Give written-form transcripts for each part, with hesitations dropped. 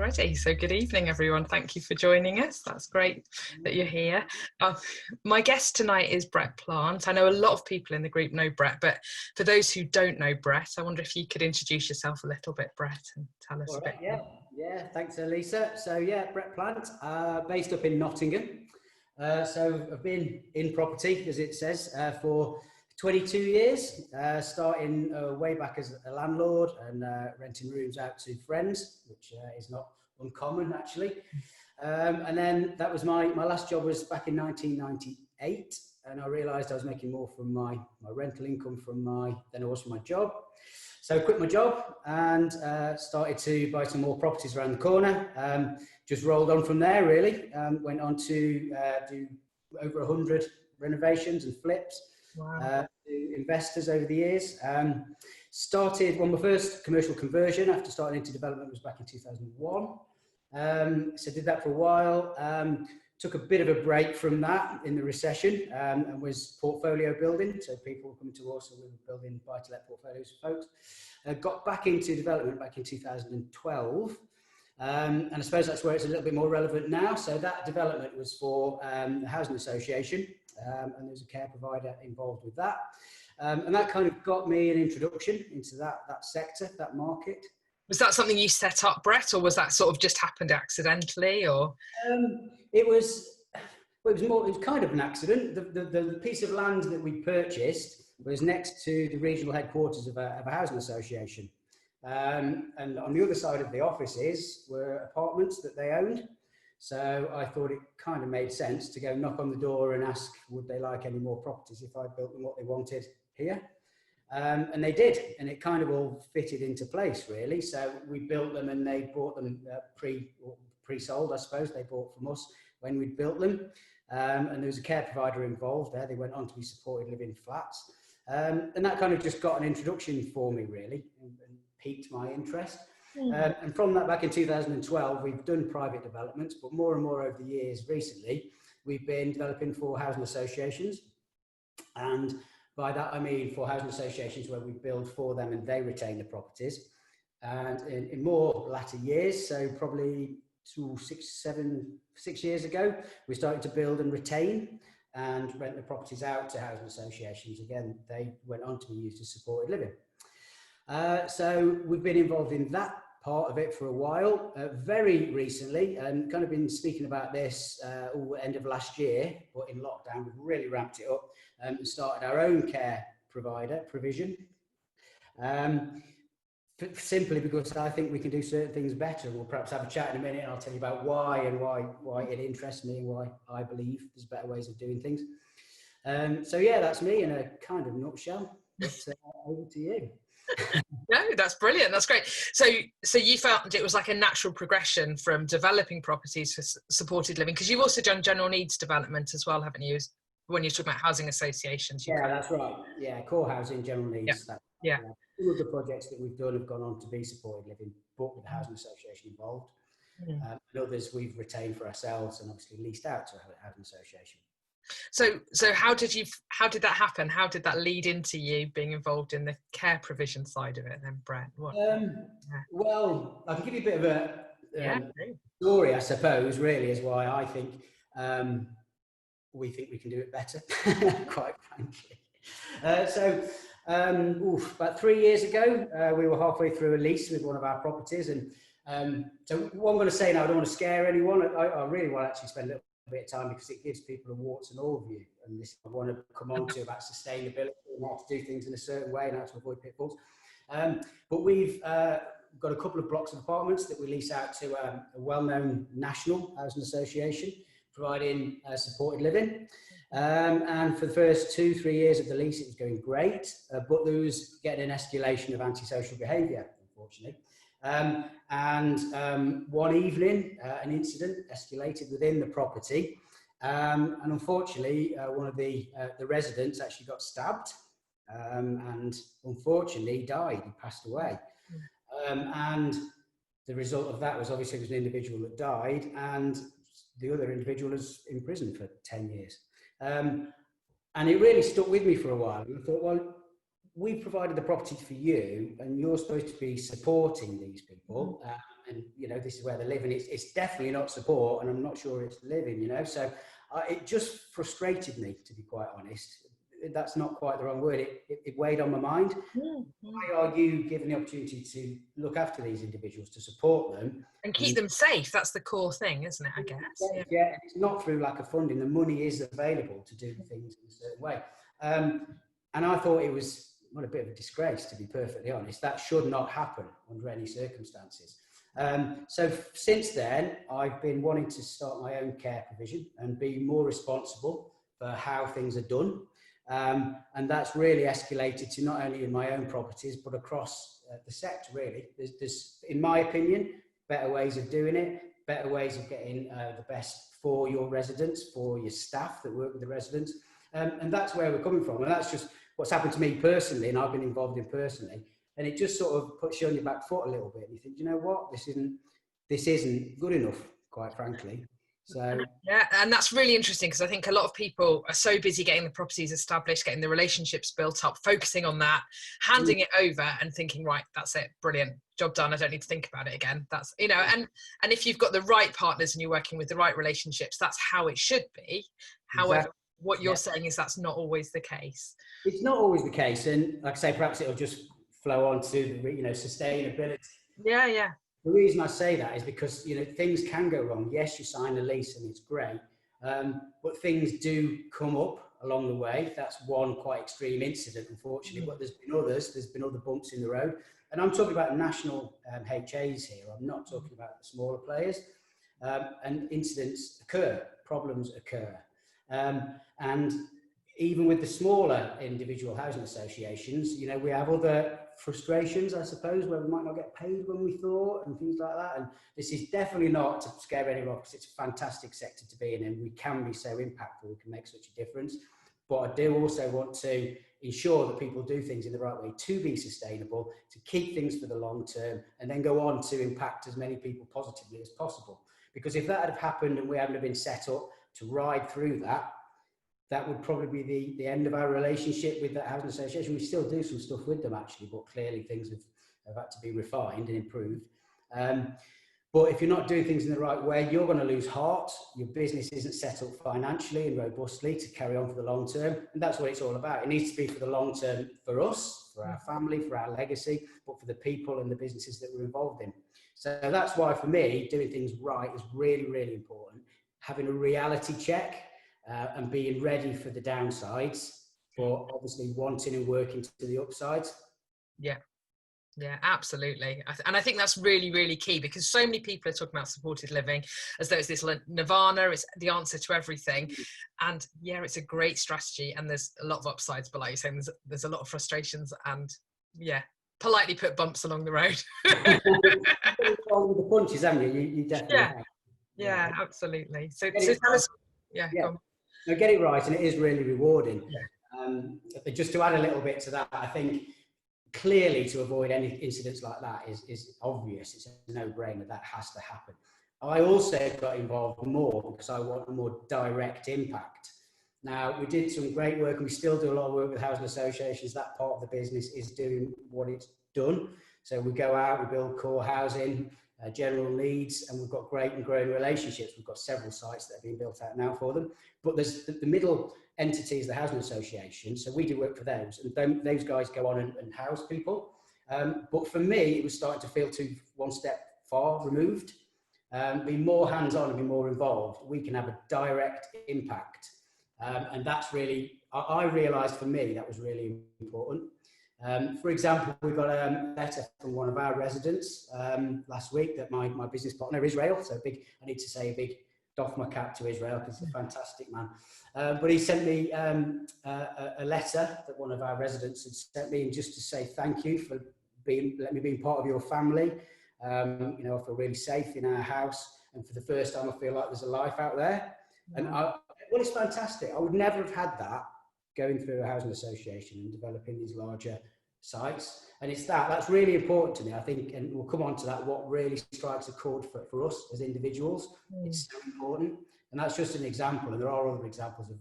already. So good evening, everyone. Thank you for joining us. That's great that you're here. My guest tonight is Brett Plant. I know a lot of people in the group know Brett, but for those who don't know Brett, I wonder if you could introduce yourself a little bit, Brett, and tell us a bit. Yeah, thanks, Elisa. So yeah, Brett Plant, based up in Nottingham. So I've been in property, as it says, for 22 years, starting way back as a landlord and renting rooms out to friends, which is not uncommon actually. And then that was my last job was back in 1998, and I realised I was making more from my rental income than I was from my job. So I quit my job and started to buy some more properties around the corner. Just rolled on from there really. Went on to do over 100 renovations and flips. Wow. To investors over the years. Started, my first commercial conversion after starting into development was back in 2001. So did that for a while. Took a bit of a break from that in the recession and was portfolio building. So people were coming to us and we were building buy-to-let portfolios for folks. Got back into development back in 2012. And I suppose that's where it's a little bit more relevant now. So that development was for the housing association. And there's a care provider involved with that. And that kind of got me an introduction into that sector, that market. Was that something you set up, Brett, or was that sort of just happened accidentally, or? It was kind of an accident. The piece of land that we purchased was next to the regional headquarters of a housing association. And on the other side of the offices were apartments that they owned. So I thought it kind of made sense to go knock on the door and ask, would they like any more properties if I built them what they wanted here? And they did, and it kind of all fitted into place really. So we built them and they bought them pre-sold, I suppose. They bought from us when we built them. And there was a care provider involved there. They went on to be supported living flats. And that kind of just got an introduction for me really and piqued my interest. And from that, back in 2012, we've done private developments, but more and more over the years recently, we've been developing for housing associations. And by that, I mean for housing associations where we build for them and they retain the properties. And in more latter years, so probably 6 years ago, we started to build and retain and rent the properties out to housing associations. Again, they went on to be used as supported living. So we've been involved in that part of it for a while. Very recently, and kind of been speaking about this end of last year, but in lockdown, we've really ramped it up and started our own care provision. Simply because I think we can do certain things better. We'll perhaps have a chat in a minute and I'll tell you about why and why it interests me and why I believe there's better ways of doing things. So yeah, that's me in a kind of nutshell. But, over to you. No, that's brilliant. That's great. So you found it was like a natural progression from developing properties for supported living, because you've also done general needs development as well, haven't you? When you're talking about housing associations. Yeah, that's right. Yeah, core housing, general needs. Yeah. Two of the projects that we've done have gone on to be supported living, but with the housing association involved. And others we've retained for ourselves and obviously leased out to a housing association. So how did that happen? How did that lead into you being involved in the care provision side of it then, Brett? Well, I can give you a bit of a story, I suppose, really, is why I think we think we can do it better, quite frankly. About 3 years ago, we were halfway through a lease with one of our properties. And so what I'm going to say now, I don't want to scare anyone. I really want to actually spend a little bit of time because it gives people a warts and all view, and this I want to come on to about sustainability and how to do things in a certain way and how to avoid pitfalls. But we've got a couple of blocks of apartments that we lease out to a well-known national housing association providing supported living, and for the first 2-3 years of the lease it was going great, but there was getting an escalation of antisocial behaviour, unfortunately. One evening, an incident escalated within the property, and unfortunately, one of the residents actually got stabbed, and unfortunately died. He passed away, and the result of that was obviously it was an individual that died, and the other individual is in prison for 10 years. And it really stuck with me for a while. And I thought, well, we provided the property for you and you're supposed to be supporting these people and you know, this is where they live, and it's definitely not support, and I'm not sure it's living, you know. So it just frustrated me, to be quite honest. That's not quite the wrong word. It weighed on my mind. Why are you given the opportunity to look after these individuals, to support them and keep them safe? That's the core thing, isn't it, I guess? Yeah, it's not through lack of funding. The money is available to do things in a certain way. And I thought it was, well, a bit of a disgrace, to be perfectly honest. That should not happen under any circumstances. So since then, I've been wanting to start my own care provision and be more responsible for how things are done. And that's really escalated to not only in my own properties, but across the sector, really. There's, in my opinion, better ways of doing it, better ways of getting the best for your residents, for your staff that work with the residents. And that's where we're coming from. And that's just what's happened to me personally, and I've been involved in personally. And it just sort of puts you on your back foot a little bit. And you think, you know what, this isn't good enough, quite frankly. So yeah, and that's really interesting, because I think a lot of people are so busy getting the properties established, getting the relationships built up, focusing on that, handing it over and thinking, right, that's it, brilliant, job done, I don't need to think about it again. That's, you know, and if you've got the right partners and you're working with the right relationships, that's how it should be. However, what you're saying is that's not always the case. It's not always the case, and like I say, perhaps it'll just flow on to the, you know, sustainability. Yeah. The reason I say that is because, you know, things can go wrong. Yes, you sign a lease and it's great, but things do come up along the way. That's one quite extreme incident, unfortunately, but there's been others. There's been other bumps in the road. And I'm talking about national HAs here. I'm not talking about the smaller players. And incidents occur, problems occur. And even with the smaller individual housing associations, you know, we have other frustrations, I suppose, where we might not get paid when we thought and things like that. And this is definitely not to scare anyone off, because it's a fantastic sector to be in, and we can be so impactful, we can make such a difference. But I do also want to ensure that people do things in the right way to be sustainable, to keep things for the long term, and then go on to impact as many people positively as possible. Because if that had happened and we hadn't have been set up to ride through that, that would probably be the end of our relationship with that housing association. We still do some stuff with them, actually, but clearly things have had to be refined and improved. But if you're not doing things in the right way, you're going to lose heart. Your business isn't set up financially and robustly to carry on for the long term. And that's what it's all about. It needs to be for the long term for us, for our family, for our legacy, but for the people and the businesses that we're involved in. So that's why, for me, doing things right is really, really important. Having a reality check, and being ready for the downsides, but obviously wanting and working to the upsides. Yeah, absolutely. And I think that's really, really key, because so many people are talking about supported living as though it's this nirvana, it's the answer to everything. And yeah, it's a great strategy, and there's a lot of upsides, but like you're saying, there's a lot of frustrations and, yeah, politely put bumps along the road. All the punches, haven't you? You definitely have. Yeah, absolutely. So tell us, go on. No, get it right, and it is really rewarding. Just to add a little bit to that, I think clearly to avoid any incidents like that is obvious. It's a no-brainer. That has to happen. I also got involved more because I want a more direct impact. Now, we did some great work, and we still do a lot of work with housing associations. That part of the business is doing what it's done. So we go out, we build core housing, general needs, and we've got great and growing relationships. We've got several sites that are being built out now for them. But there's the middle entity is the housing association, so we do work for those, and those guys go on and house people. But for me, it was starting to feel one step far removed. Be more hands-on and be more involved. We can have a direct impact, and that's really, I realised for me that was really important. For example, we got a letter from one of our residents last week that my business partner, Israel, so big, I need to say a big doff my cap to Israel, because he's a fantastic man. But he sent me a letter that one of our residents had sent me, and just to say thank you for letting me be part of your family. You know, I feel really safe in our house, and for the first time I feel like there's a life out there. And well, it's fantastic. I would never have had that going through a housing association and developing these larger sites. And it's that's really important to me, I think, and we'll come on to that, what really strikes a chord for us as individuals. It's so important. And that's just an example, and there are other examples as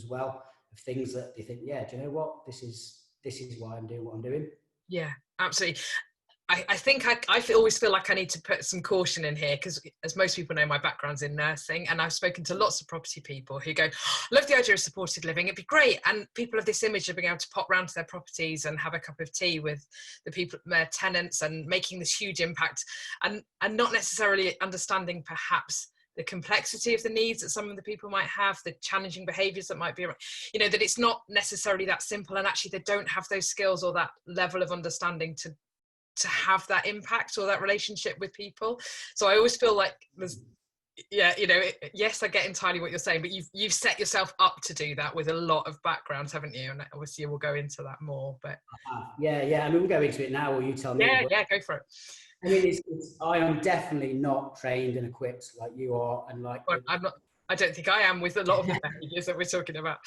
well of things that you think, yeah, do you know what, this is why I'm doing what I'm doing. Yeah, absolutely. I think always feel like I need to put some caution in here, because as most people know, my background's in nursing, and I've spoken to lots of property people who go, love the idea of supported living, it'd be great. And people have this image of being able to pop round to their properties and have a cup of tea with the people, their tenants, and making this huge impact, and not necessarily understanding perhaps the complexity of the needs that some of the people might have, the challenging behaviours that might be, you know, that it's not necessarily that simple, and actually they don't have those skills or that level of understanding to have that impact or that relationship with people. So I always feel like there's, yeah, you know, yes, I get entirely what you're saying, but you've set yourself up to do that with a lot of backgrounds, haven't you? And obviously we'll go into that more, but yeah, I mean, we'll go into it now, or you tell me. Yeah, go for it. I mean, I am definitely not trained and equipped like you are, and like Well, I don't think I am with a lot of the behaviours that we're talking about.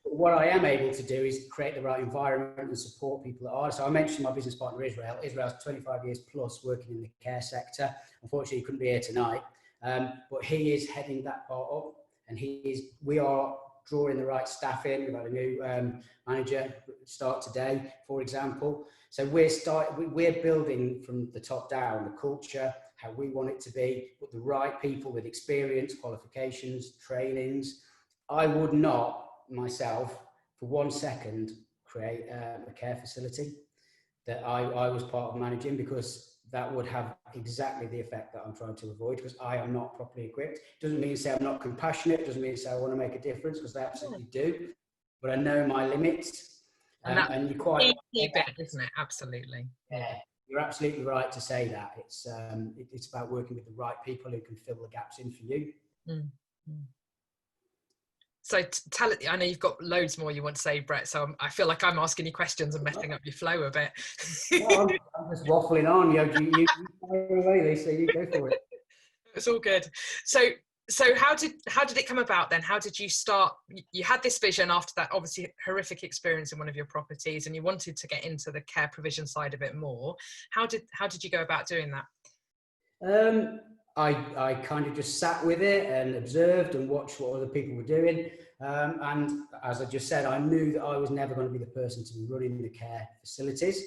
What I am able to do is create the right environment and support people that are. So I mentioned my business partner, Israel. Israel's 25 years plus working in the care sector. Unfortunately, he couldn't be here tonight, but he is heading that part up, and we are drawing the right staff in. We've got a new manager start today, for example. So we're building from the top down, the culture, how we want it to be, with the right people with experience, qualifications, trainings. I would not myself for 1 second create a care facility that I was part of managing, because that would have exactly the effect that I'm trying to avoid, because I am not properly equipped. Doesn't mean to say I'm not compassionate, doesn't mean to say I want to make a difference, because I absolutely do, but I know my limits. And you're quite key bit, isn't it? Absolutely. Yeah, you're absolutely right to say that. It's about working with the right people who can fill the gaps in for you. So tell it. I know you've got loads more you want to say, Brett. So I feel like I'm asking you questions and messing up your flow a bit. No, I'm just waffling on. You go away, Lisa. You go for it. It's all good. So how did it come about then? How did you start? You had this vision after that obviously horrific experience in one of your properties, and you wanted to get into the care provision side a bit more. How did you go about doing that? I kind of just sat with it and observed and watched what other people were doing. And as I just said, I knew that I was never going to be the person to be running the care facilities.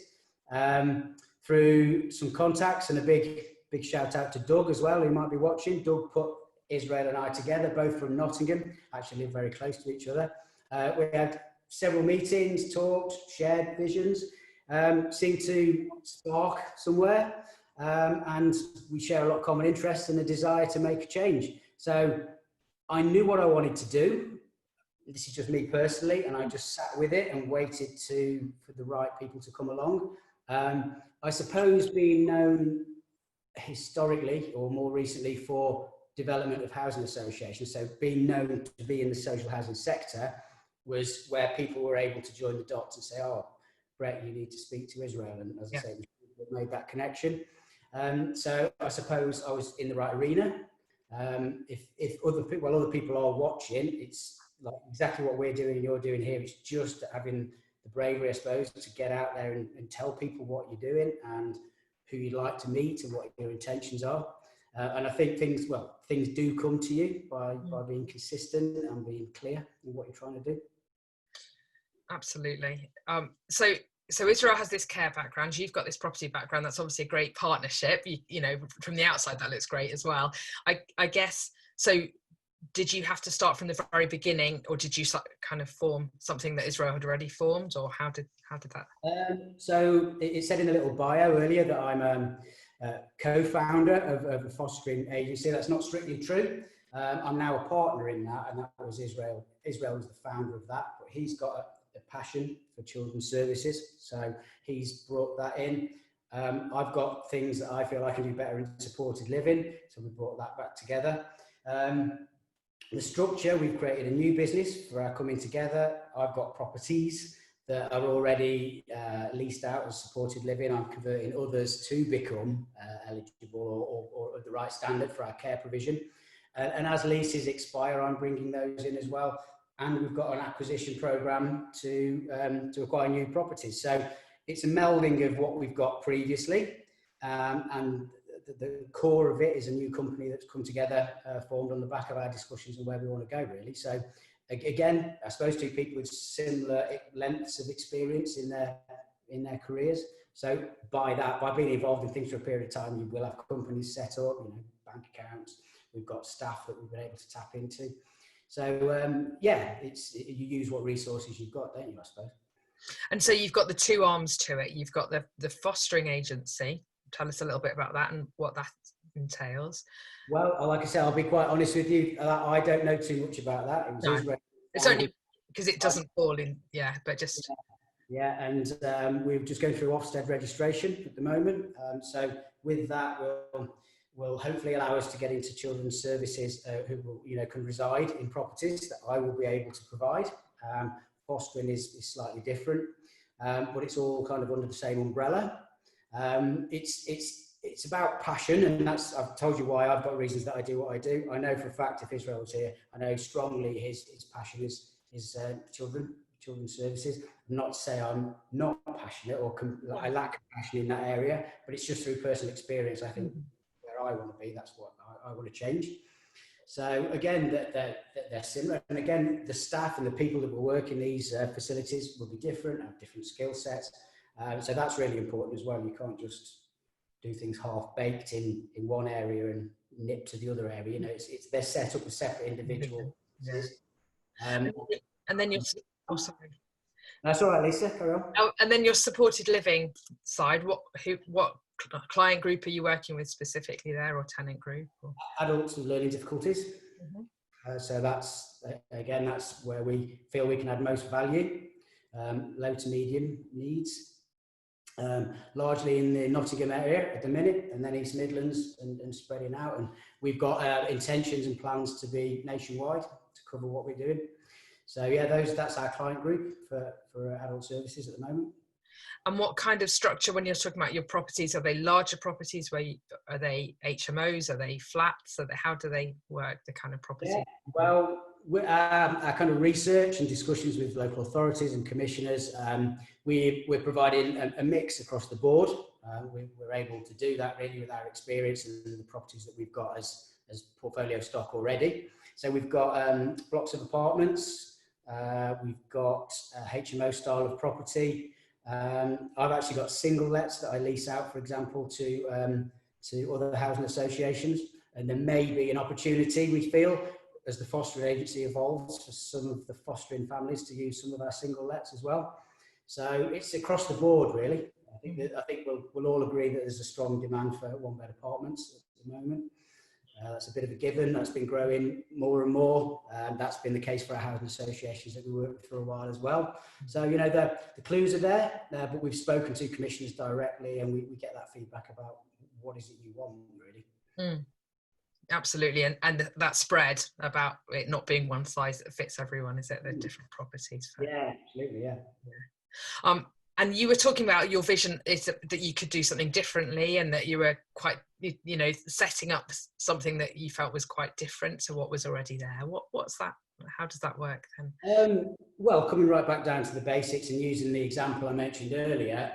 Through some contacts, and a big shout out to Doug as well, who might be watching. Doug put Israel and I together, both from Nottingham, actually live very close to each other. We had several meetings, talked, shared visions, seemed to spark somewhere. And we share a lot of common interests and a desire to make a change. So I knew what I wanted to do. This is just me personally, and I just sat with it and waited for the right people to come along. I suppose being known historically, or more recently, for development of housing associations, so being known to be in the social housing sector, was where people were able to join the dots and say, oh, Brett, you need to speak to Israel. And as I say, we made that connection. So I suppose I was in the right arena. If other people are watching, it's like exactly what we're doing and you're doing here. It's just having the bravery, I suppose, to get out there and tell people what you're doing and who you'd like to meet and what your intentions are. And I think things do come to you by being consistent and being clear in what you're trying to do. Absolutely. So Israel has this care background. You've got this property background. That's obviously a great partnership. You know, from the outside, that looks great as well. I guess, so did you have to start from the very beginning, or did you kind of form something that Israel had already formed, or how did that? So it said in a little bio earlier that I'm a co-founder of a fostering agency. That's not strictly true. I'm now a partner in that, and that was Israel. Israel was the founder of that, but he's got a passion for children's services, so he's brought that in. I've got things that I feel I can do better in supported living, so we brought that back together. The structure, we've created a new business for our coming together. I've got properties that are already leased out as supported living. I'm converting others to become eligible or at the right standard for our care provision. And as leases expire, I'm bringing those in as well. And we've got an acquisition program to acquire new properties. So it's a melding of what we've got previously, and the core of it is a new company that's come together, formed on the back of our discussions and where we want to go, really. So again, I suppose two people with similar lengths of experience in their in their careers. So by being involved in things for a period of time, you will have companies set up, bank accounts. We've got staff that we've been able to tap into. So yeah, you use what resources you've got, don't you, I suppose. And so you've got the two arms to it. You've got the fostering agency. Tell us a little bit about that and what that entails. Well, like I said, I'll be quite honest with you. I don't know too much about that. It was No, it's only because it doesn't fall in, but just... Yeah, and we're just going through Ofsted registration at the moment. So with that, will hopefully allow us to get into children's services who will, can reside in properties that I will be able to provide. Fostering is slightly different, but it's all kind of under the same umbrella. It's about passion, and I've told you why. I've got reasons that I do what I do. I know for a fact if Israel was here, I know strongly his passion is children's services. Not to say I'm not passionate or I lack passion in that area, but it's just through personal experience. I think where I want to be, that's what I want to change. So again, they're similar. And again, the staff and the people that will work in these facilities will be different, have different skill sets. So that's really important as well. You can't just do things half-baked in one area and nip to the other area. They're set up as separate individual. Yeah. And then you're... Oh, sorry. That's all right, Lisa. Carry on. Oh, and then your supported living side. What client group are you working with specifically there, or tenant group? Or? Adults with learning difficulties. So that's where we feel we can add most value. Low to medium needs. Largely in the Nottingham area at the minute, and then East Midlands and spreading out. And we've got intentions and plans to be nationwide to cover what we're doing. So yeah, that's our client group for adult services at the moment. And what kind of structure, when you're talking about your properties, are they larger properties? Are they HMOs? Are they flats? How do they work, the kind of property? Yeah, well, our kind of research and discussions with local authorities and commissioners, we're providing a mix across the board. We're able to do that really with our experience and the properties that we've got as portfolio stock already. So we've got blocks of apartments. We've got a HMO style of property. I've actually got single lets that I lease out, for example, to other housing associations. And there may be an opportunity, we feel, as the fostering agency evolves, for some of the fostering families to use some of our single lets as well. So it's across the board, really. I think we'll all agree that there's a strong demand for one-bed apartments at the moment. That's a bit of a given. That's been growing more and more. That's been the case for our housing associations that we worked with for a while as well. So, the clues are there, but we've spoken to commissioners directly, and we get that feedback about what is it you want, really. Absolutely. And that spread about it not being one size that fits everyone, is it? The different properties. Yeah, absolutely, yeah. And you were talking about your vision is that you could do something differently, and that you were quite, setting up something that you felt was quite different to what was already there. What's that? How does that work then? Well, coming right back down to the basics and using the example I mentioned earlier,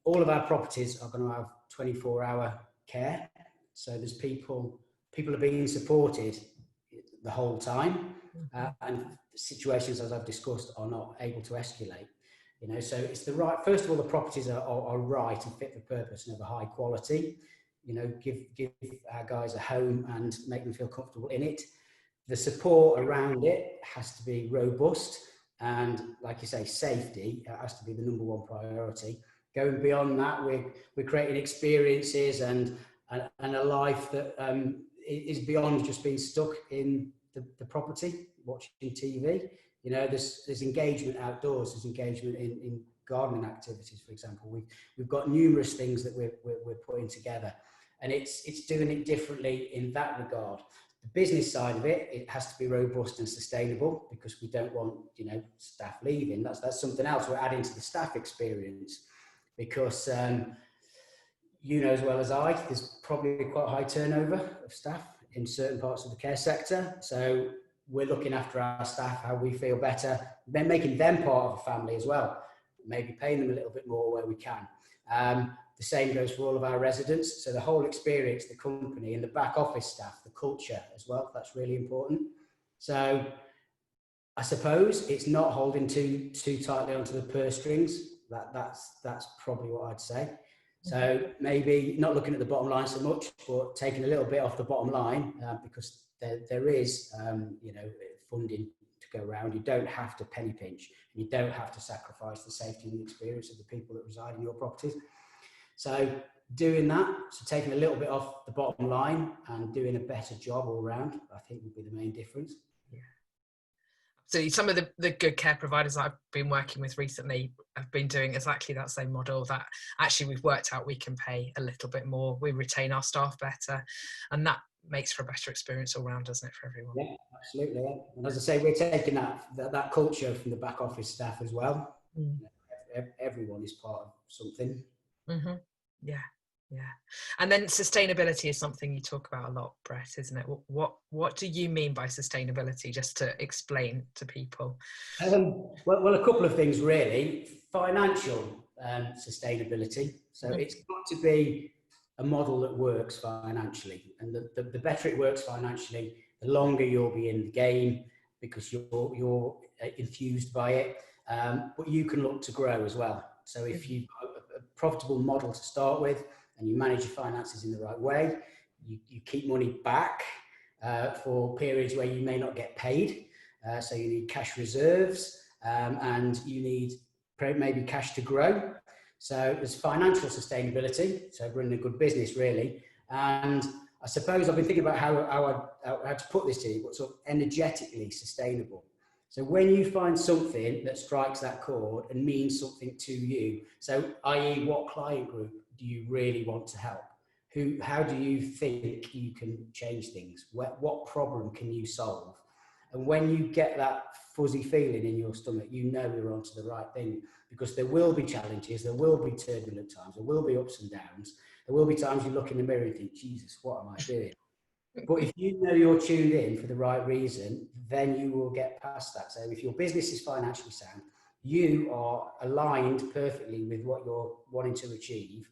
all of our properties are going to have 24-hour care. So there's people are being supported the whole time, and situations, as I've discussed, are not able to escalate. So it's the right. First of all, the properties are right and fit for purpose and of a high quality. Give our guys a home and make them feel comfortable in it. The support around it has to be robust, and like you say, safety has to be the number one priority. Going beyond that, we're creating experiences and a life that is beyond just being stuck in the property, watching TV. There's engagement outdoors, there's engagement in gardening activities, for example. We've got numerous things that we're putting together, and it's doing it differently in that regard. The business side of it has to be robust and sustainable, because we don't want staff leaving. That's something else we're adding to the staff experience, because as well as I, there's probably quite a high turnover of staff in certain parts of the care sector. So we're looking after our staff, how we feel better, then making them part of the family as well, maybe paying them a little bit more where we can. The same goes for all of our residents. So the whole experience, the company and the back office staff, the culture as well, that's really important. So I suppose it's not holding too tightly onto the purse strings. That's probably what I'd say. So maybe not looking at the bottom line so much, but taking a little bit off the bottom line, because there is, funding to go around. You don't have to penny pinch. You don't have to sacrifice the safety and the experience of the people that reside in your properties. So doing that, so taking a little bit off the bottom line and doing a better job all round, I think would be the main difference. Yeah. So some of the good care providers I've been working with recently have been doing exactly that same model, that actually we've worked out we can pay a little bit more, we retain our staff better, and that makes for a better experience all round, doesn't it, for everyone? Yeah, absolutely. Yeah. And as I say, we're taking that culture from the back office staff as well. Everyone is part of something. Yeah. And then sustainability is something you talk about a lot, Brett, isn't it? What do you mean by sustainability, just to explain to people? Well, a couple of things really. Financial sustainability. So it's got to be a model that works financially, and the better it works financially, the longer you'll be in the game, because you're infused by it. But you can look to grow as well. So if you've got a profitable model to start with, and you manage your finances in the right way, you keep money back for periods where you may not get paid. So you need cash reserves, and you need maybe cash to grow. So there's financial sustainability, so running a good business really. And I suppose I've been thinking about how to put this to you, but sort of energetically sustainable. So when you find something that strikes that chord and means something to you, so i.e. what client group do you really want to help? How do you think you can change things? What problem can you solve? And when you get that fuzzy feeling in your stomach, you know you're onto the right thing, because there will be challenges, there will be turbulent times, there will be ups and downs, there will be times you look in the mirror and think, Jesus, what am I doing? But if you know you're tuned in for the right reason, then you will get past that. So if your business is financially sound, you are aligned perfectly with what you're wanting to achieve,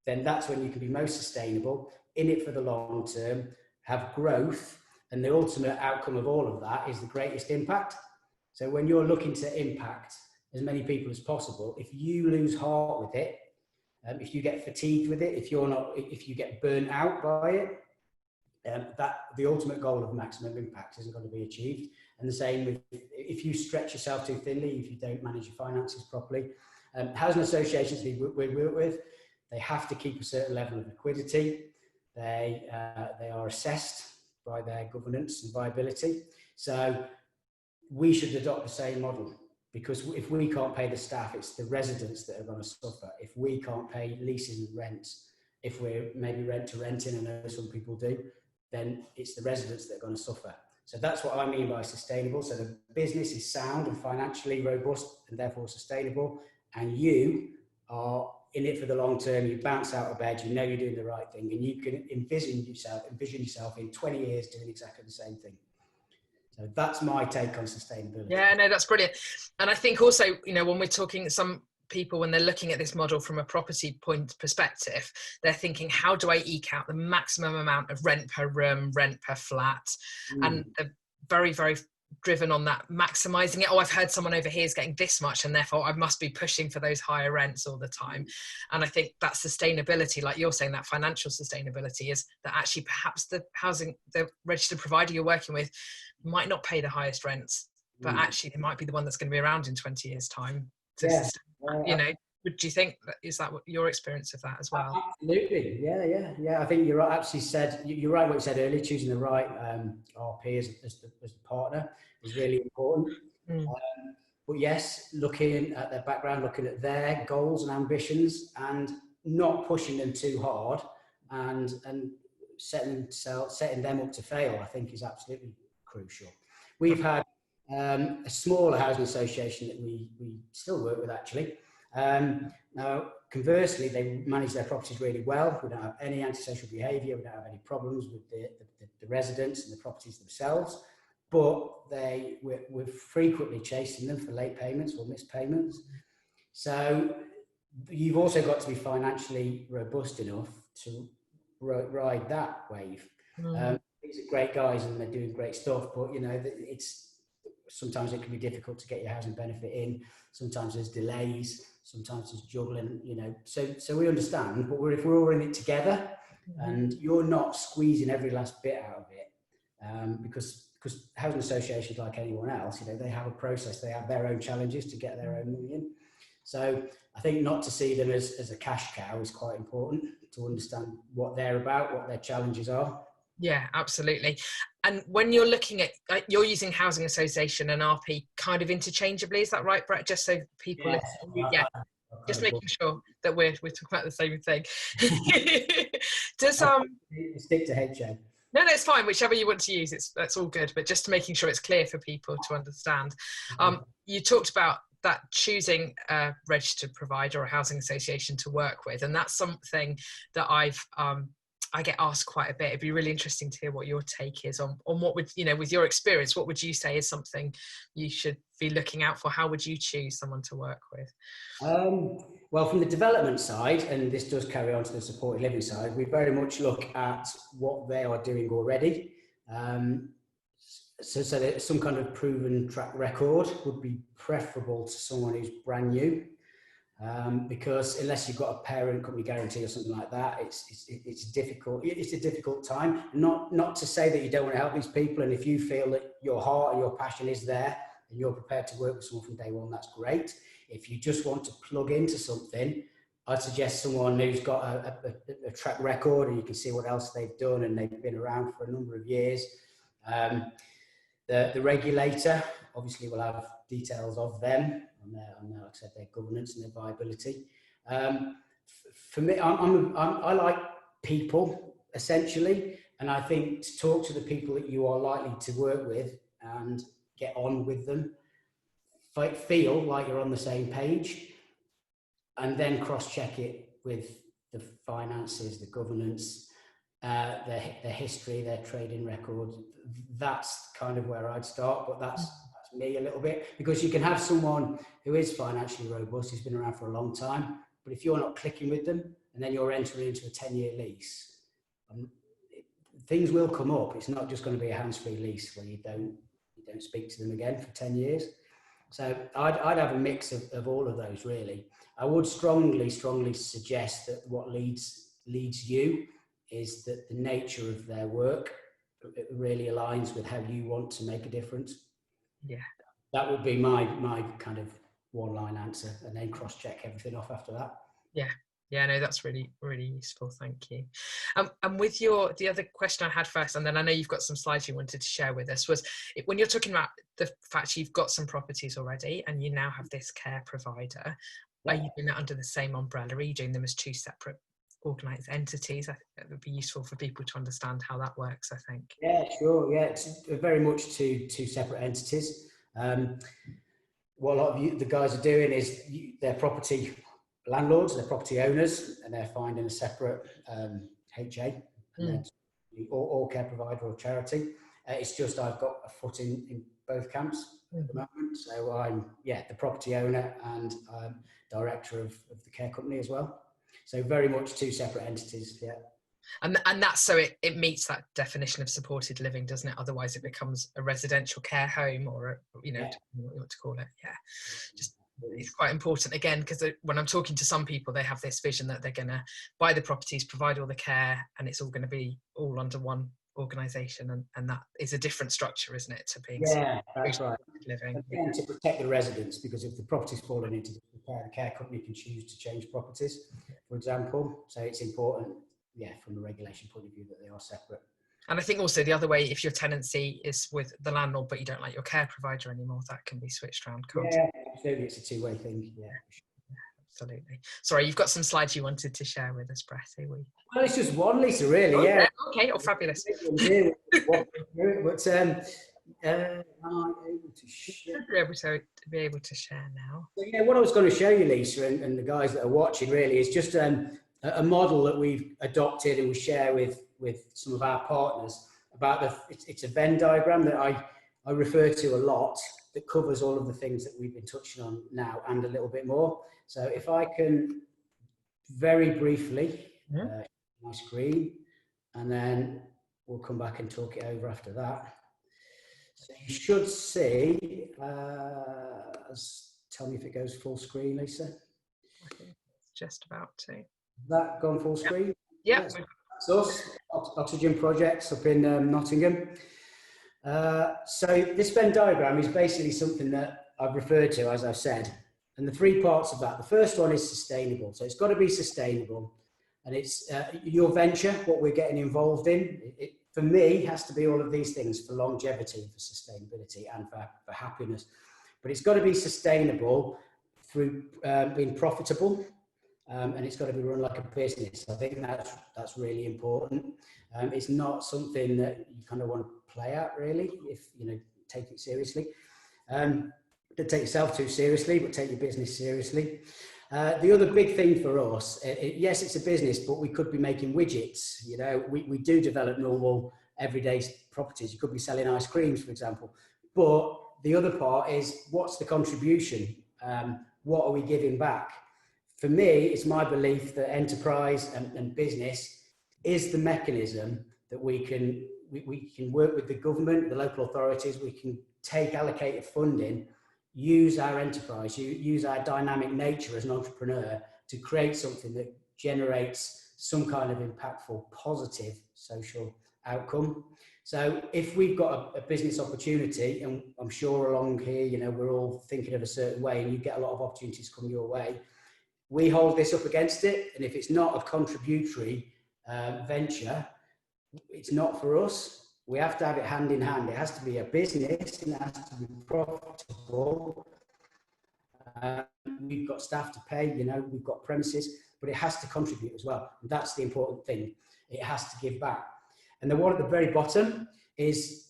then that's when you can be most sustainable, in it for the long term, have growth, and the ultimate outcome of all of that is the greatest impact. So when you're looking to impact as many people as possible, if you lose heart with it, if you get fatigued with it, if you get burnt out by it, that the ultimate goal of maximum impact isn't going to be achieved. And the same with if you stretch yourself too thinly, if you don't manage your finances properly. Housing associations we work with, they have to keep a certain level of liquidity. They are assessed by their governance and viability. So we should adopt the same model, because if we can't pay the staff, it's the residents that are going to suffer. If we can't pay leases and rents, if we're maybe rent to renting, I know some people do, then it's the residents that are going to suffer. So that's what I mean by sustainable. So the business is sound and financially robust and therefore sustainable, and you are in it for the long term. You bounce out of bed, you know you're doing the right thing, and you can envision yourself in 20 years doing exactly the same thing. So that's my take on sustainability. Yeah, no, that's brilliant. And I think also, when we're talking, some people, when they're looking at this model from a property point perspective, they're thinking, how do I eke out the maximum amount of rent per room, rent per flat? And they're very, very driven on that, maximizing it. Oh, I've heard someone over here is getting this much, and therefore I must be pushing for those higher rents all the time. And I think that sustainability, like you're saying, that financial sustainability, is that actually perhaps the registered provider you're working with might not pay the highest rents, but actually they might be the one that's going to be around in 20 years time to sustain, do you think is that what your experience of that as well? Absolutely. Yeah. I think you're right. You're right what you said earlier. Choosing the right RP as the partner is really important. But yes, looking at their background, looking at their goals and ambitions, and not pushing them too hard, and setting them up to fail, I think is absolutely crucial. We've had a smaller housing association that we still work with, actually. Now, conversely, they manage their properties really well. We don't have any antisocial behaviour. We don't have any problems with the residents and the properties themselves. But we're frequently chasing them for late payments or missed payments. So you've also got to be financially robust enough to ride that wave. These are great guys and they're doing great stuff, but it's sometimes it can be difficult to get your housing benefit in. Sometimes there's delays. Sometimes there's juggling, you know. So we understand, but if we're all in it together, and you're not squeezing every last bit out of it, because housing associations, like anyone else, you know, they have a process. They have their own challenges to get their own money in. So I think not to see them as a cash cow is quite important, to understand what they're about, what their challenges are. Yeah, absolutely. And when you're looking at, you're using housing association and RP kind of interchangeably, is that right, Brett? Just so people listen. Yeah. Just making sure that we're talking about the same thing. Does stick to HM? No, it's fine. Whichever you want to use, that's all good. But just making sure it's clear for people to understand. You talked about that choosing a registered provider or a housing association to work with, and that's something that I get asked quite a bit. It'd be really interesting to hear what your take is on what would, you know, with your experience, what would you say is something you should be looking out for? How would you choose someone to work with? Well, from the development side, and this does carry on to the supported living side, we very much look at what they are doing already. So that some kind of proven track record would be preferable to someone who's brand new. Because unless you've got a parent company guarantee or something like that, it's difficult. It's a difficult time. Not to say that you don't want to help these people, and if you feel that your heart and your passion is there and you're prepared to work with someone from day one, that's great. If you just want to plug into something, I'd suggest someone who's got a track record and you can see what else they've done and they've been around for a number of years. The regulator obviously will have details of them on their, like I said, their governance and their viability. For me, I like people essentially, and I think to talk to the people that you are likely to work with and get on with them, feel like you're on the same page, and then cross-check it with the finances, the governance, their history, their trading record. That's kind of where I'd start, but that's me a little bit, because you can have someone who is financially robust, who's been around for a long time, but if you're not clicking with them and then you're entering into a 10-year lease, things will come up. It's not just going to be a hands-free lease where you don't speak to them again for 10 years. So I'd have a mix of all of those, really. I would strongly suggest that what leads you is that the nature of their work really aligns with how you want to make a difference. Yeah, that would be my kind of one-line answer, and then cross-check everything off after that. Yeah, no, that's really, really useful. Thank you. And with the other question I had first, and then I know you've got some slides you wanted to share with us, was when you're talking about the fact you've got some properties already and you now have this care provider, are you doing that under the same umbrella? Are you doing them as two separate organised entities? I think that would be useful for people to understand how that works, I think. Yeah, sure. Yeah, it's very much two separate entities. What a lot of the guys are doing is their property landlords, they're property owners, and they're finding a separate HA, and then or care provider or charity. It's just I've got a foot in both camps at the moment. So I'm the property owner and director of the care company as well. So very much two separate entities. Yeah. And that's so it meets that definition of supported living, doesn't it? Otherwise it becomes a residential care home, or what you want to call it. Yeah, just it's quite important again, because when I'm talking to some people, they have this vision that they're going to buy the properties, provide all the care, and it's all going to be all under one organisation, and that is a different structure, isn't it, to being that's right. Living. Again, to protect the residents, because if the property's fallen into disrepair, the care company can choose to change properties, for example. So it's important, from a regulation point of view, that they are separate. And I think also the other way, if your tenancy is with the landlord but you don't like your care provider anymore, that can be switched around, can't it? Yeah, absolutely. It's a two-way thing. Yeah, absolutely. Sorry, you've got some slides you wanted to share with us, Brett. Well, it's just one, Lisa, really. Yeah. Okay. Oh, fabulous. But am I able to share? Be able to share now. So, what I was going to show you, Lisa, and the guys that are watching, really, is just a model that we've adopted and we share with some of our partners about it's a Venn diagram that I refer to a lot, that covers all of the things that we've been touching on now and a little bit more. So if I can very briefly my screen, and then we'll come back and talk it over after that. You should see, tell me if it goes full screen, Lisa. I think it's just about to. That gone full screen? Yeah. Yes. That's us, Oxygen Projects up in Nottingham. So this Venn diagram is basically something that I've referred to, as I've said, and the three parts of that. The first one is sustainable. So it's got to be sustainable, and it's your venture, what we're getting involved in. It, for me, has to be all of these things for longevity, for sustainability, and for happiness. But it's got to be sustainable through being profitable, and it's got to be run like a business. I think that's really important. It's not something that you kind of want to play at, really, if you know, take it seriously. Don't take yourself too seriously, but take your business seriously. The other big thing for us, yes, it's a business, but we could be making widgets. You know, we do develop normal everyday properties. You could be selling ice creams, for example. But the other part is, what's the contribution? What are we giving back? For me, it's my belief that enterprise and business is the mechanism that we can work with the government, the local authorities. We can take allocated funding, use our enterprise, use our dynamic nature as an entrepreneur to create something that generates some kind of impactful, positive social outcome. So if we've got a business opportunity, and I'm sure along here, you know, we're all thinking of a certain way, and you get a lot of opportunities come your way, we hold this up against it. And if it's not a contributory venture, it's not for us. We have to have it hand in hand. It has to be a business, and it has to be profitable. We've got staff to pay, you know, we've got premises, but it has to contribute as well. And that's the important thing. It has to give back. And the one at the very bottom is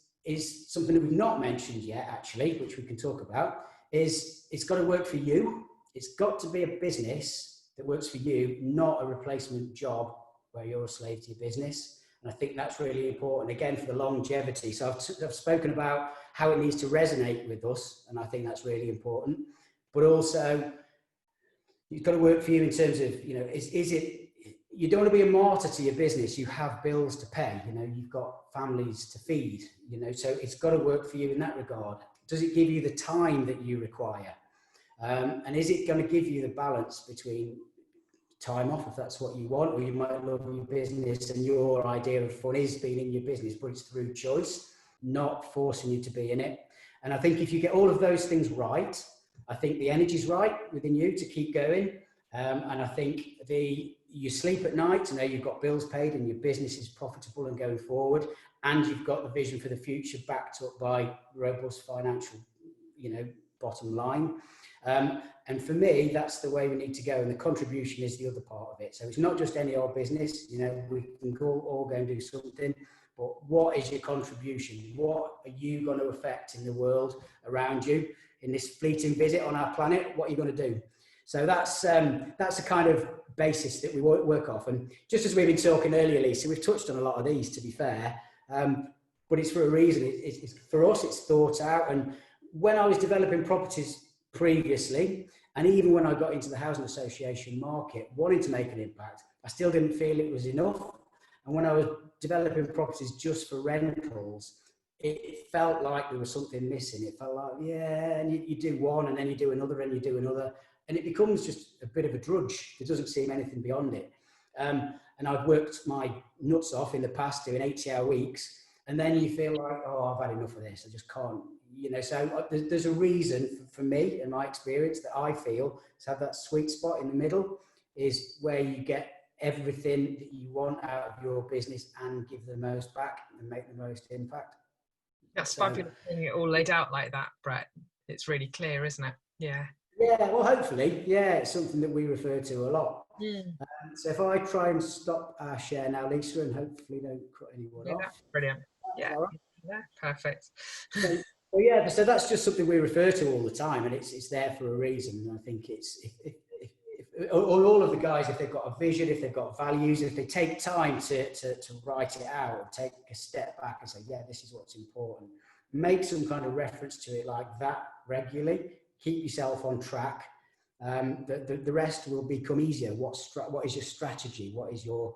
something that we've not mentioned yet, actually, which we can talk about, is it's got to work for you. It's got to be a business that works for you, not a replacement job where you're a slave to your business. And I think that's really important, again, for the longevity. So I've spoken about how it needs to resonate with us, and I think that's really important. But also, it's got to work for you in terms of, you know, is it, you don't want to be a martyr to your business. You have bills to pay, you know, you've got families to feed, you know, so it's got to work for you in that regard. Does it give you the time that you require? And is it going to give you the balance between time off, if that's what you want, or you might love your business and your idea of fun is being in your business, but it's through choice, not forcing you to be in it. And I think if you get all of those things right, I think the energy's right within you to keep going. And I think you sleep at night to know you've got bills paid and your business is profitable and going forward, and you've got the vision for the future backed up by robust financial, you know, bottom line. And for me, that's the way we need to go. And the contribution is the other part of it. So it's not just any old business, you know, we can all go and do something, but what is your contribution? What are you going to affect in the world around you in this fleeting visit on our planet? What are you going to do? So that's the kind of basis that we work off. And just as we've been talking earlier, Lisa, we've touched on a lot of these, to be fair, but it's for a reason. It's for us, it's thought out. And when I was developing properties previously, and even when I got into the housing association market, wanting to make an impact, I still didn't feel it was enough. And when I was developing properties just for rentals, it felt like there was something missing. It felt like, yeah, and you do one, and then you do another, and you do another, and it becomes just a bit of a drudge. There doesn't seem anything beyond it. And I've worked my nuts off in the past doing 80-hour weeks, and then you feel like, oh, I've had enough of this. I just can't, you know. So there's a reason for me, in my experience, that I feel to have that sweet spot in the middle is where you get everything that you want out of your business and give the most back and make the most impact. That's fabulous seeing it all laid out like that, Brett. It's really clear, isn't it? Yeah. Yeah, well, hopefully, yeah, it's something that we refer to a lot. So if I try and stop our share now, Lisa, and hopefully don't cut anyone off. Brilliant. Yeah. Right. Yeah, perfect. So, well, yeah, so that's just something we refer to all the time, and it's there for a reason. And I think it's if all of the guys, if they've got a vision, if they've got values, if they take time to write it out, take a step back and say, yeah, this is what's important, make some kind of reference to it like that regularly, keep yourself on track. The rest will become easier. What is your strategy? What is your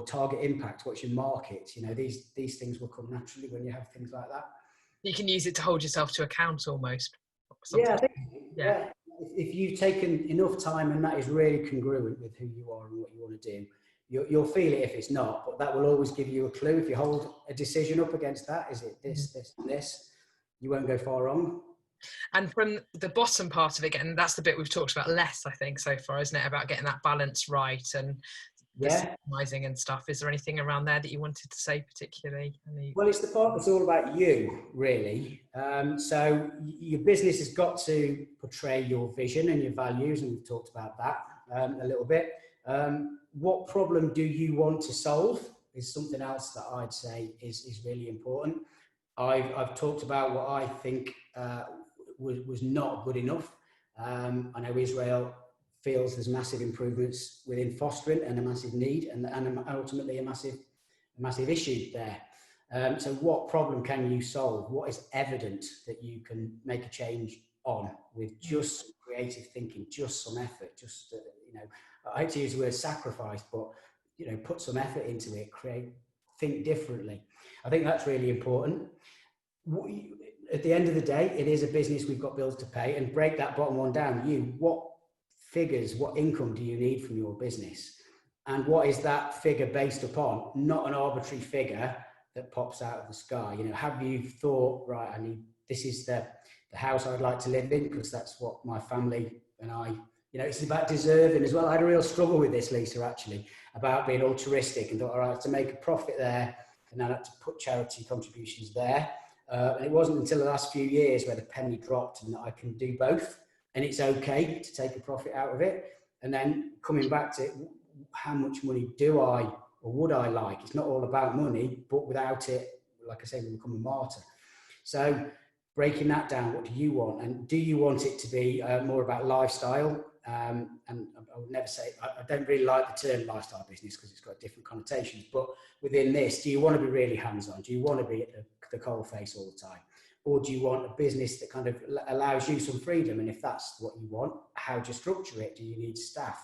target impact? What's your market? You know, these things will come naturally when you have things like that. You can use it to hold yourself to account almost. Yeah, I think, Yeah. yeah. If you've taken enough time and that is really congruent with who you are and what you want to do, you'll feel it if it's not, but that will always give you a clue. If you hold a decision up against that, is it this, this, and this, you won't go far wrong. And from the bottom part of it, and that's the bit we've talked about less, I think, so far, isn't it? About getting that balance right and the systemizing and stuff. Is there anything around there that you wanted to say particularly? Well, it's the part that's all about you, really. So your business has got to portray your vision and your values, and we've talked about that a little bit. What problem do you want to solve is something else that I'd say is really important. I've talked about what I think was not good enough. I know Israel feels there's massive improvements within fostering and a massive need and ultimately a massive issue there. So what problem can you solve? What is evident that you can make a change on with just creative thinking, just some effort, just, I hate to use the word sacrifice, but, put some effort into it, think differently. I think that's really important. At the end of the day, it is a business, we've got bills to pay, and break that bottom one down. What figures, what income do you need from your business? And what is that figure based upon? Not an arbitrary figure that pops out of the sky. Have you thought, right, this is the house I'd like to live in because that's what my family and I, it's about deserving as well. I had a real struggle with this, Lisa, actually, about being altruistic and thought, all right, to make a profit there, and then I had to put charity contributions there. And it wasn't until the last few years where the penny dropped and that I can do both. And it's okay to take a profit out of it. And then coming back to how much money do I or would I like? It's not all about money, but without it, like I say, we become a martyr. So breaking that down, what do you want? And do you want it to be more about lifestyle? And I would never say, I don't really like the term lifestyle business because it's got different connotations, but within this, do you want to be really hands-on? Do you want to be at the coal face all the time? Or do you want a business that kind of allows you some freedom? And if that's what you want, how do you structure it? Do you need staff?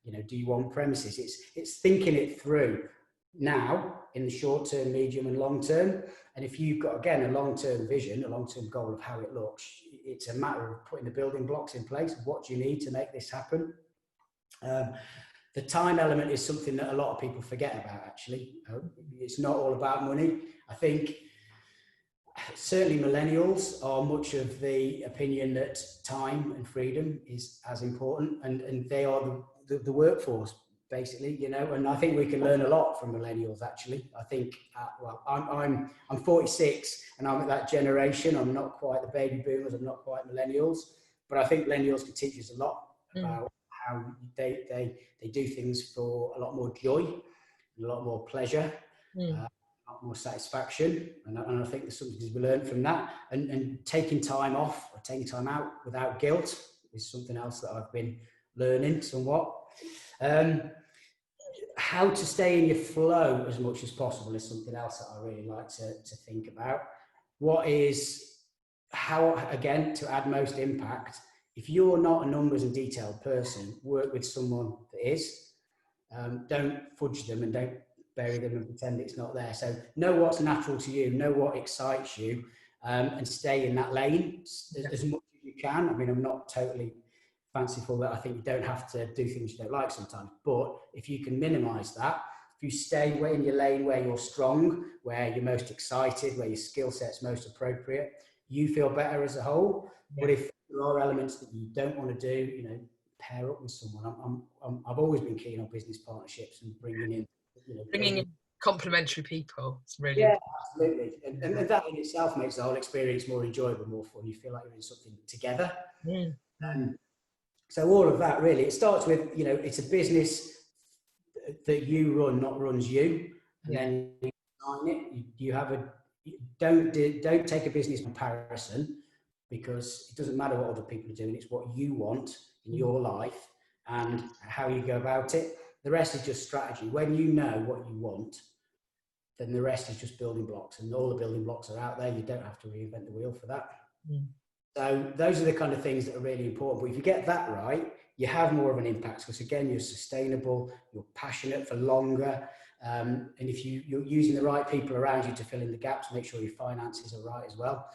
Do you want premises? It's thinking it through now in the short term, medium and long term. And if you've got, again, a long-term vision, a long-term goal of how it looks, it's a matter of putting the building blocks in place. What do you need to make this happen? The time element is something that a lot of people forget about, actually. It's not all about money. I think certainly millennials are much of the opinion that time and freedom is as important, and they are the workforce, basically, and I think we can learn a lot from millennials, actually. I think, I'm 46 and I'm at that generation. I'm not quite the baby boomers, I'm not quite millennials, but I think millennials can teach us a lot about how they do things for a lot more joy, a lot more pleasure, more satisfaction, and I think there's something to be learned from that. And taking time off or taking time out without guilt is something else that I've been learning somewhat. How to stay in your flow as much as possible is something else that I really like to think about. How, again, to add most impact, if you're not a numbers and detailed person, work with someone that is. Don't fudge them and don't bury them and pretend it's not there. So know what's natural to you, know what excites you, and stay in that lane as much as you can. I mean, I'm not totally fanciful that I think you don't have to do things you don't like sometimes, but if you can minimize that, if you stay in your lane where you're strong, where you're most excited, where your skill set's most appropriate, you feel better as a whole. But if there are elements that you don't want to do, pair up with someone. I've always been keen on business partnerships and bringing in complementary people. It's really absolutely, and that in itself makes the whole experience more enjoyable, more fun. You feel like you're in something together. So all of that, really, it starts with it's a business that you run, not runs you, and then you sign it. You have don't take a business comparison, because it doesn't matter what other people are doing. It's what you want in your life and how you go about it. The rest is just strategy. When you know what you want, then the rest is just building blocks, and all the building blocks are out there. You don't have to reinvent the wheel for that. So those are the kind of things that are really important. But if you get that right, you have more of an impact, because again, you're sustainable, you're passionate for longer, And if you're using the right people around you to fill in the gaps, make sure your finances are right as well.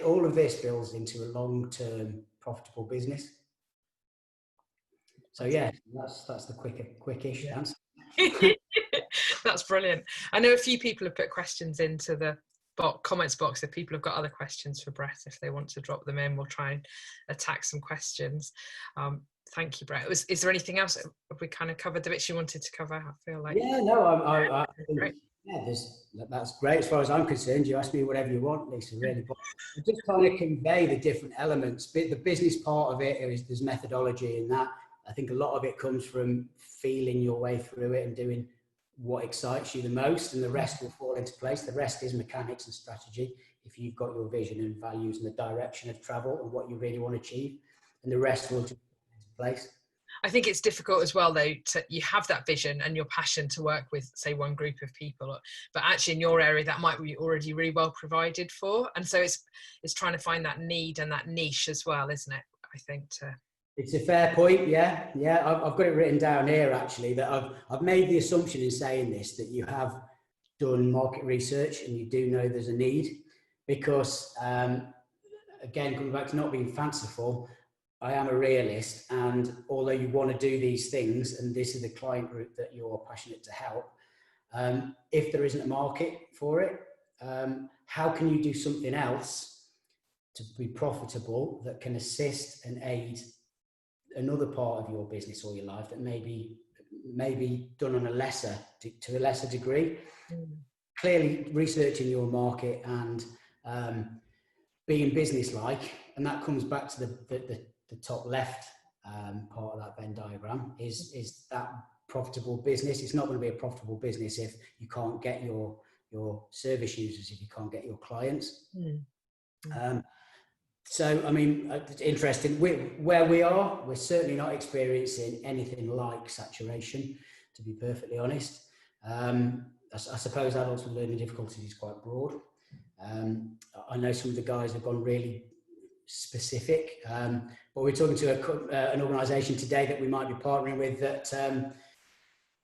All of this builds into a long-term profitable business. So yeah, that's the quickish answer. That's brilliant. I know a few people have put questions into the comments box. If people have got other questions for Brett, if they want to drop them in, we'll try and attack some questions. Thank you, Brett. Is there anything else? Have we kind of covered the bits you wanted to cover? I feel like I think, that's great as far as I'm concerned. You ask me whatever you want, Lisa, really. But just kind of convey the different elements. The business part of it is there's methodology in that. I think a lot of it comes from feeling your way through it and doing what excites you the most, and the rest will fall into place. The rest is mechanics and strategy. If you've got your vision and values and the direction of travel and what you really want to achieve, and the rest will just fall into place. I think it's difficult as well, though, you have that vision and your passion to work with, say, one group of people, but actually in your area that might be already really well provided for, and so it's trying to find that need and that niche as well, isn't it? I think It's a fair point. Yeah. I've got it written down here actually, that I've made the assumption in saying this that you have done market research and you do know there's a need, because again, coming back to not being fanciful, I am a realist, and although you want to do these things, and this is the client group that you're passionate to help, if there isn't a market for it, how can you do something else to be profitable that can assist and aid another part of your business or your life that may be done on a lesser degree? Clearly researching your market and being business-like, and that comes back to the top left part of that Venn diagram, is that profitable business. It's not going to be a profitable business if you can't get your service users, if you can't get your clients. So, I mean, it's interesting. Where we are, we're certainly not experiencing anything like saturation, to be perfectly honest. I suppose adults with learning difficulties is quite broad. I know some of the guys have gone really specific, but we're talking to an organisation today that we might be partnering with that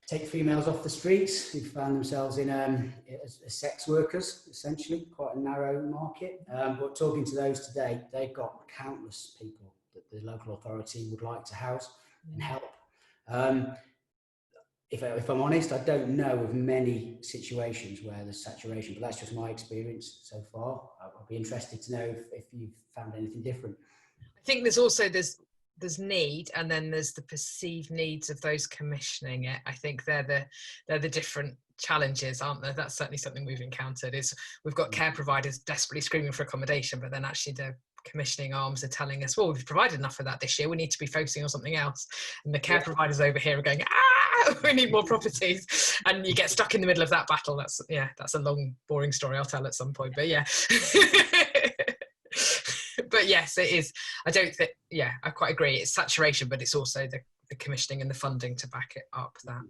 take females off the streets who found themselves in as sex workers, essentially, quite a narrow market. But talking to those today, they've got countless people that the local authority would like to house and help. If I'm honest, I don't know of many situations where there's saturation, but that's just my experience so far. I'll be interested to know if you've found anything different. I think there's also there's need, and then there's the perceived needs of those commissioning it. I think they're the different challenges, aren't they? That's certainly something we've encountered. Is we've got care providers desperately screaming for accommodation, but then actually the commissioning arms are telling us, well, we've provided enough of that this year, we need to be focusing on something else. And the care providers over here are going, we need more properties, and you get stuck in the middle of that battle. That's a long boring story I'll tell at some point, but yeah. But yes, it is. I don't think, I quite agree, it's saturation, but it's also the commissioning and the funding to back it up, that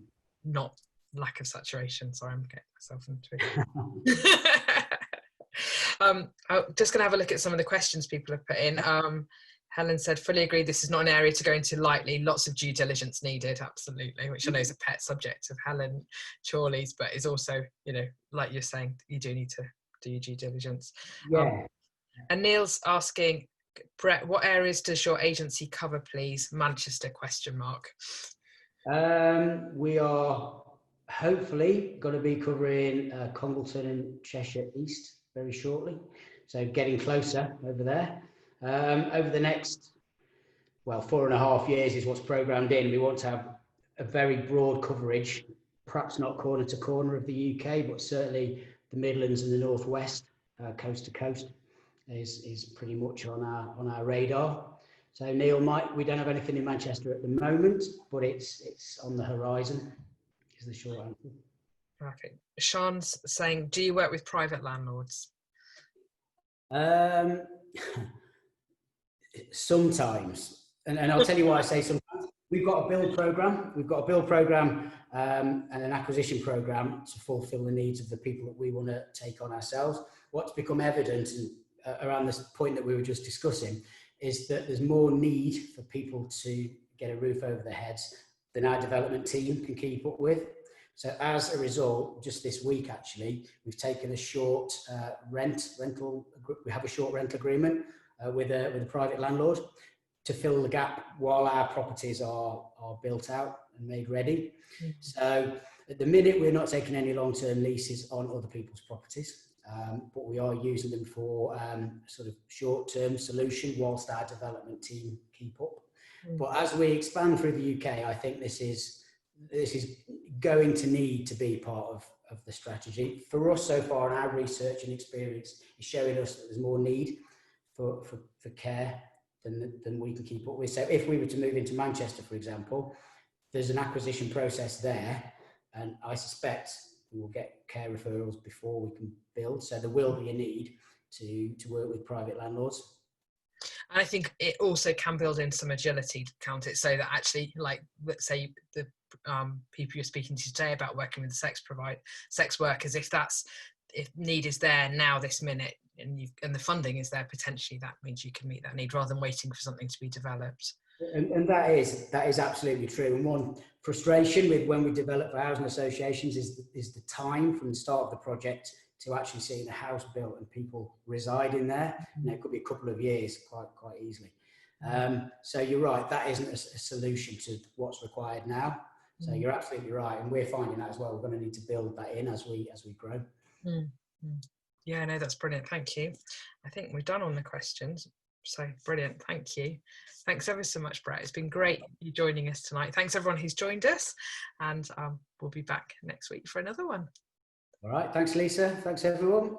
not lack of saturation. Sorry, I'm getting myself into it. I'm just going to have a look at some of the questions people have put in. Helen said, fully agree, this is not an area to go into lightly, lots of due diligence needed, absolutely, which I know is a pet subject of Helen Chorley's, but is also, like you're saying, you do need to do your due diligence. And Neil's asking, Brett, what areas does your agency cover, please? Manchester, ? We are hopefully going to be covering Congleton and Cheshire East very shortly. So getting closer over there. Over the next, 4.5 years is what's programmed in. We want to have a very broad coverage, perhaps not corner to corner of the UK, but certainly the Midlands and the Northwest, coast to coast, is pretty much on our radar. So Neil, we don't have anything in Manchester at the moment, but it's on the horizon, is the short answer. Perfect. Sean's saying, do you work with private landlords? Sometimes, and I'll tell you why I say sometimes. We've got a build program. And an acquisition program to fulfill the needs of the people that we want to take on ourselves. What's become evident around this point that we were just discussing is that there's more need for people to get a roof over their heads than our development team can keep up with. So as a result, just this week actually, we've taken a short rental. We have a short rental agreement with a private landlord to fill the gap while our properties are built out and made ready. Mm-hmm. So at the minute, we're not taking any long-term leases on other people's properties, but we are using them for sort of short-term solution whilst our development team keep up. Mm-hmm. But as we expand through the UK, I think this is going to need to be part of the strategy. For us so far, in our research and experience is showing us that there's more need for care than we can keep up with. So if we were to move into Manchester, for example, there's an acquisition process there, and I suspect we will get care referrals before we can build. So there will be a need to work with private landlords. And I think it also can build in some agility, can't it? So that actually, like, let's say the people you're speaking to today about working with the sex workers, if need is there now this minute, and the funding is there potentially, that means you can meet that need rather than waiting for something to be developed. And that is absolutely true. And one frustration with when we develop for housing associations is the time from the start of the project to actually seeing a house built and people reside in there. And it could be a couple of years quite easily. So you're right, that isn't a solution to what's required now. So you're absolutely right, and we're finding that as well. We're going to need to build that in as we grow. Yeah, no, that's brilliant. Thank you. I think we're done on the questions. So brilliant. Thank you. Thanks ever so much, Brett. It's been great you joining us tonight. Thanks everyone who's joined us, and we'll be back next week for another one. All right. Thanks, Lisa. Thanks, everyone.